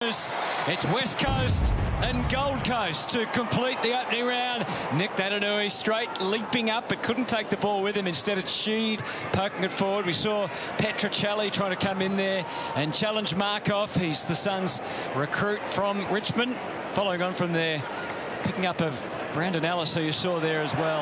It's West Coast and Gold Coast to complete the opening round. Nick Naitanui straight leaping up but couldn't take the ball with him. Instead it's Sheed poking it forward. We saw Petruccelli trying to come in there and challenge Markov. He's the Suns recruit from Richmond. Following on from there, picking up of Brandon Ellis, who you saw there as well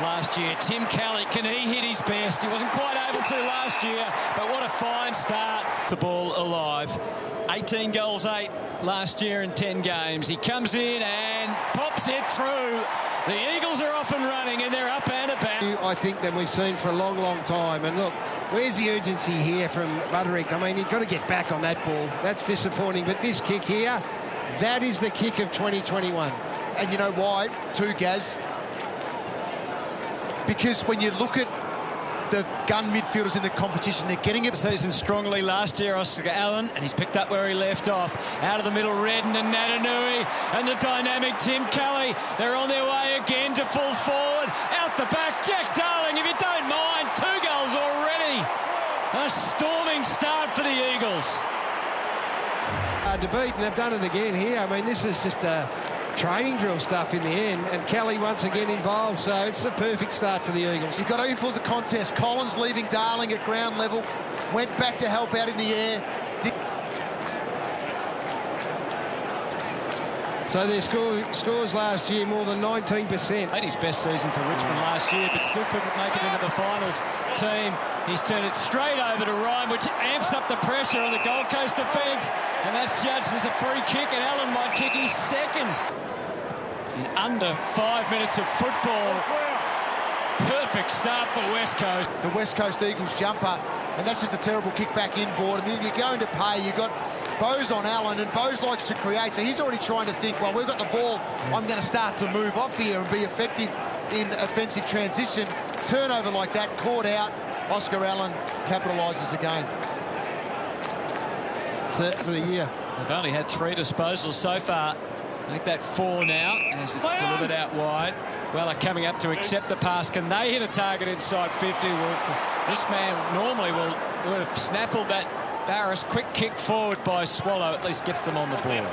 last year. Tim Kelly, can he hit his best? He wasn't quite able to last year, but what a fine start. The ball alive. 18 goals, 8 last year in 10 games. He comes in and pops it through. The Eagles are off and running and they're up and about. I think than we've seen for a long, long time. And look, where's the urgency here from Butterick? I mean, you've got to get back on that ball. That's disappointing. But this kick here, that is the kick of 2021. And you know why, too, Gaz? Because when you look at the gun midfielders in the competition, they're getting it. Season strongly last year, Oscar Allen, and he's picked up where he left off. Out of the middle, Redden and Naitanui, and the dynamic Tim Kelly. They're on their way again to full forward. Out the back, Jack Darling, if you don't mind, 2 goals already. A storming start for the Eagles. Hard to beat, and they've done it again here. I mean, this is just training drill stuff in the end, and Kelly once again involved, so it's a perfect start for the Eagles. You've got to influence the contest. Collins leaving Darling at ground level, went back to help out in the air. So their scores last year more than 19%. Had his best season for Richmond last year, but still couldn't make it into the finals team. He's turned it straight over to Ryan, which amps up the pressure on the Gold Coast defence, and that's judged as a free kick, and Allen might kick his second. In under 5 minutes of football, perfect start for West Coast. The West Coast Eagles jumper, and that's just a terrible kick back inboard, and then you're going to pay. You've got Bose on Allen, and Bose likes to create, so he's already trying to think, well, we've got the ball, I'm going to start to move off here and be effective in offensive transition. Turnover like that, caught out. Oscar Allen capitalises again. For the year. They've only had 3 disposals so far. Make that 4 now as it's delivered out wide. Weller coming up to accept the pass. Can they hit a target inside 50? Well, this man normally would have snaffled that Barris. Quick kick forward by Swallow at least gets them on the board.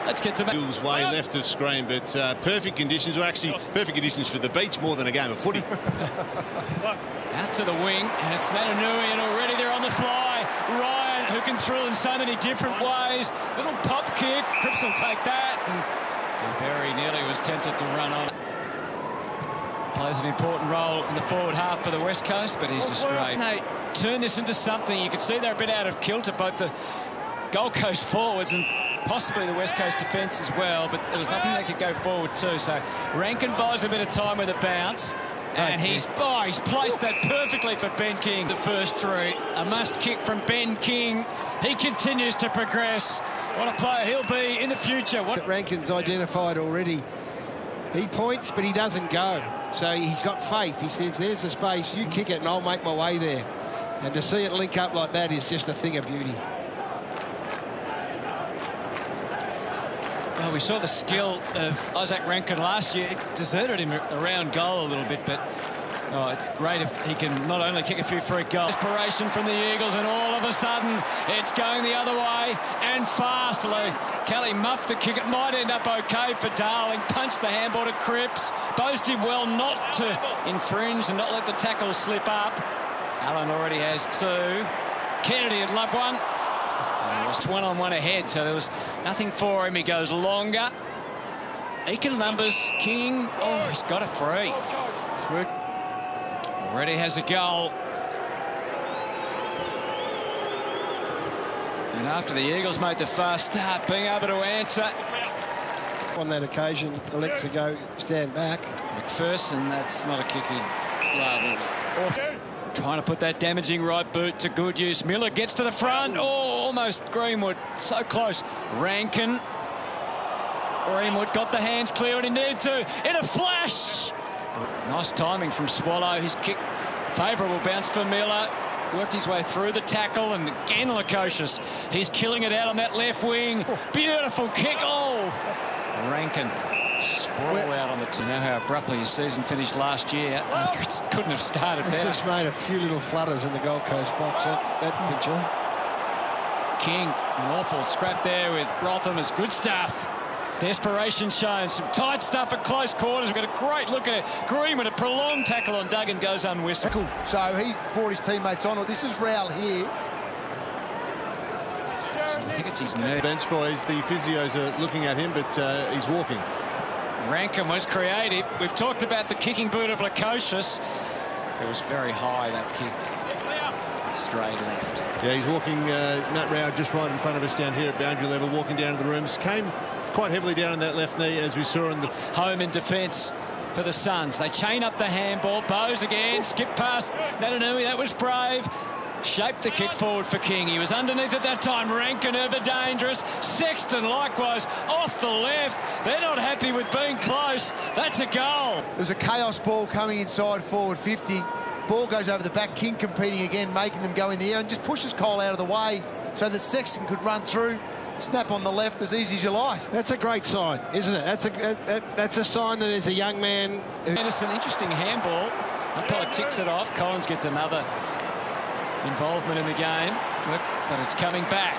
Let's get to Bill's way left of screen, but perfect conditions, or actually perfect conditions for the beach more than a game of footy. Out to the wing, and it's Naitanui, and already they're on the fly. Ryan, who can thrill in so many different ways. Little pop kick, Cripps will take that, and he very nearly was tempted to run on. Plays an important role in the forward half for the West Coast, but he's astray. They turn this into something. You could see they're a bit out of kilter, both the Gold Coast forwards and possibly the West Coast defence as well, but there was nothing they could go forward to. So Rankin buys a bit of time with a bounce, and he's placed that perfectly for Ben King. The first 3, a must kick from Ben King. He continues to progress. What a player he'll be in the future. Rankin's identified already. He points, but he doesn't go. So he's got faith. He says, there's the space, you kick it and I'll make my way there. And to see it link up like that is just a thing of beauty. Well, we saw the skill of Isaac Rankin last year. It deserted him around goal a little bit, but it's great if he can not only kick a few free goals. Inspiration from the Eagles, and all of a sudden it's going the other way and fast. Kelly muffed the kick. It might end up okay for Darling. Punched the handball to Cripps. Bose did well not to infringe and not let the tackle slip up. Allen already has 2. Kennedy had loved one. He was 1-on-1 ahead, so there was nothing for him. He goes longer. Eakin numbers, King. Oh, he's got a free. Already has a goal. And after the Eagles made the fast start, being able to answer. On that occasion, elects to go stand back. McPherson, that's not a kick he'd love. Trying to put that damaging right boot to good use. Miller gets to the front. Oh, almost Greenwood. So close. Rankin. Greenwood got the hands clear when he needed to. In a flash. Nice timing from Swallow. His kick, favourable bounce for Miller. Worked his way through the tackle, and again Lukosius. He's killing it out on that left wing. Beautiful kick. Oh, Rankin. Sprawl out on the team. Now how abruptly his season finished last year after it couldn't have started better. It's just made a few little flutters in the Gold Coast box, that picture. King, an awful scrap there with Rotham. Is good stuff. Desperation shown. Some tight stuff at close quarters. We've got a great look at it. Green with a prolonged tackle on Duggan goes unwhistled. So he brought his teammates on. This is Rowell here. So I think it's his nerve. Bench boys, the physios are looking at him, but he's walking. Rankin was creative. We've talked about the kicking boot of Lukosius. It was very high, that kick. Straight left. Yeah, he's walking. Matt Rowell just right in front of us down here at boundary level, walking down to the rooms. Came quite heavily down on that left knee, as we saw in the... Home in defence for the Suns. They chain up the handball. Bowes again. Skip past Natanui. That was brave. Shaped the kick forward for King. He was underneath at that time. Rankin ever dangerous. Sexton likewise off the left. They're not happy with being close. That's a goal. There's a chaos ball coming inside forward 50. Ball goes over the back. King competing again, making them go in the air and just pushes Cole out of the way so that Sexton could run through. Snap on the left as easy as you like. That's a great sign, isn't it? That's a sign that there's a young man. Anderson, interesting handball. Umpire ticks it off. Collins gets another involvement in the game, but it's coming back.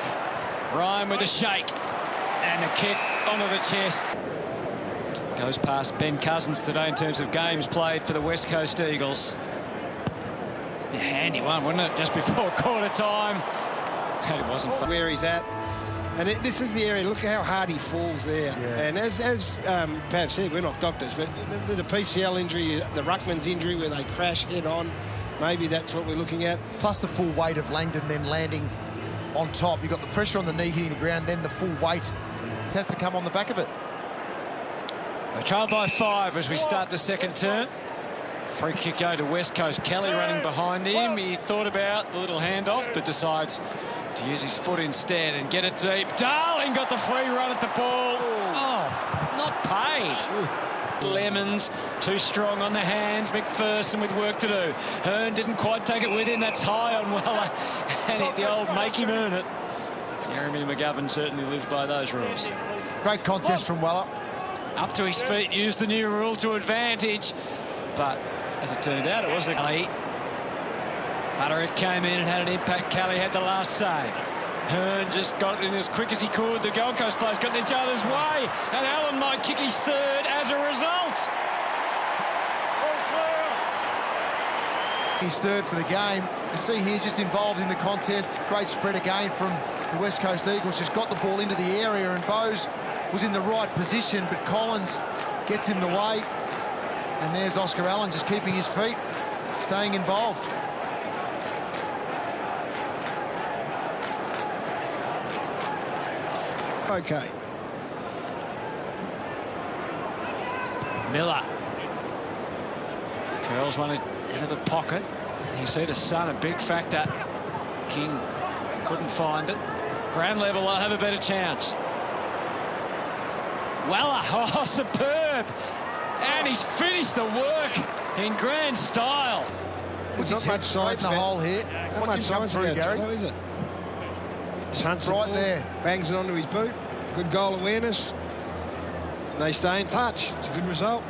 Ryan with a shake and a kick onto the chest. Goes past Ben Cousins today in terms of games played for the West Coast Eagles. A handy one, wasn't it? Just before quarter time. And it wasn't fun. Where he's at. And this is the area. Look how hard he falls there. Yeah. And as Pav said, we're not doctors, but the PCL injury, the Ruckman's injury where they crash head on, maybe that's what we're looking at. Plus the full weight of Langdon then landing on top. You've got the pressure on the knee hitting the ground, then the full weight has to come on the back of it. We're trailed by 5 as we start the second turn. Free kick go to West Coast. Kelly running behind him. He thought about the little handoff, but decides to use his foot instead and get it deep. Darling got the free run at the ball. Oh, not paid. Lemons too strong on the hands. McPherson with work to do. Hearn didn't quite take it with him. That's high on Weller. And the old make him earn it. Jeremy McGovern certainly lives by those rules. Great contest from Weller. Up to his feet, used the new rule to advantage. But as it turned out, it wasn't a... Butterick came in and had an impact. Kelly had the last say. Hearn just got it in as quick as he could. The Gold Coast players got in each other's way. And Allen might kick his third as a result. His third for the game. You see here, just involved in the contest. Great spread again from the West Coast Eagles. Just got the ball into the area and Bowes was in the right position, but Collins gets in the way. And there's Oscar Allen just keeping his feet, staying involved. Okay. Miller. Curls one into the pocket. You see the sun, a big factor. King couldn't find it. Ground level, they'll have a better chance. Weller, oh, superb. And he's finished the work in grand style. There's not much science in the hole here. Not much science about it, Gary. though, is it? Hunts Right there. Bangs it onto his boot. Good goal awareness. And they stay in touch. It's a good result.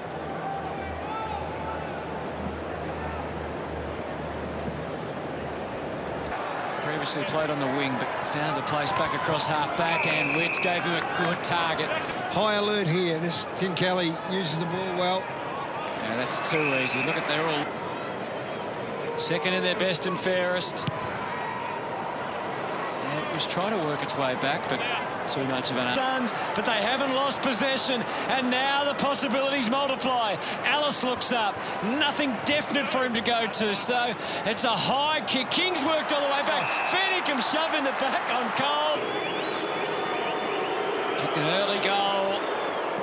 Previously played on the wing, but found a place back across half-back, and Witts gave him a good target. High alert here. This Tim Kelly uses the ball well. Yeah, that's too easy. Look at they're all second in their best and fairest. Yeah, it was trying to work its way back, but too much of an... But they haven't lost possession, and now the possibilities multiply. Alice looks up. Nothing definite for him to go to, so it's a high kick. King's worked all the way back. Fairnickham shoving the back on Cole. Kicked an early goal,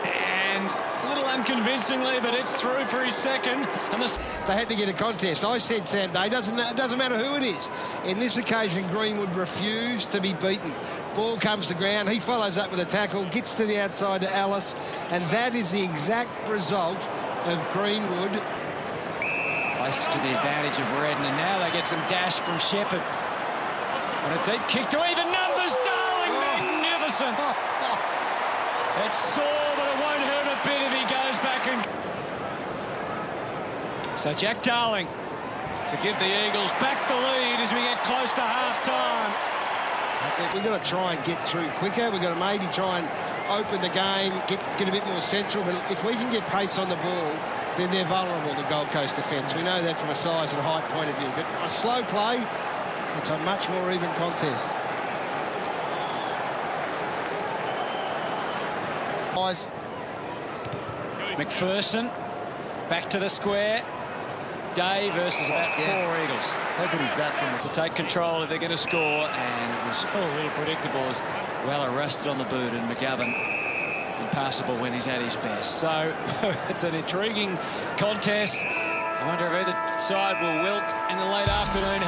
and a little unconvincingly, but it's through for his second. And They had to get a contest. I said, Sam Day, it doesn't matter who it is. In this occasion, Greenwood refused to be beaten. Ball comes to ground. He follows up with a tackle, gets to the outside to Alice, and that is the exact result of Greenwood. Placed to the advantage of Redden, and now they get some dash from Shepherd. And a deep kick to even numbers. Darling, magnificent. It's sore, but it won't hurt a bit if he goes back and... So Jack Darling to give the Eagles back the lead as we get close to half-time. That's it. We've got to try and get through quicker. We've got to maybe try and open the game, get a bit more central. But if we can get pace on the ball, then they're vulnerable, the Gold Coast defence. We know that from a size and height point of view. But a slow play, it's a much more even contest. McPherson back to the square. Day versus about 4 Eagles. How good is that from To take control if they're going to score, and it was a little predictable as Weller rested on the boot and McGovern impassable when he's at his best. So it's an intriguing contest. I wonder if either side will wilt in the late afternoon.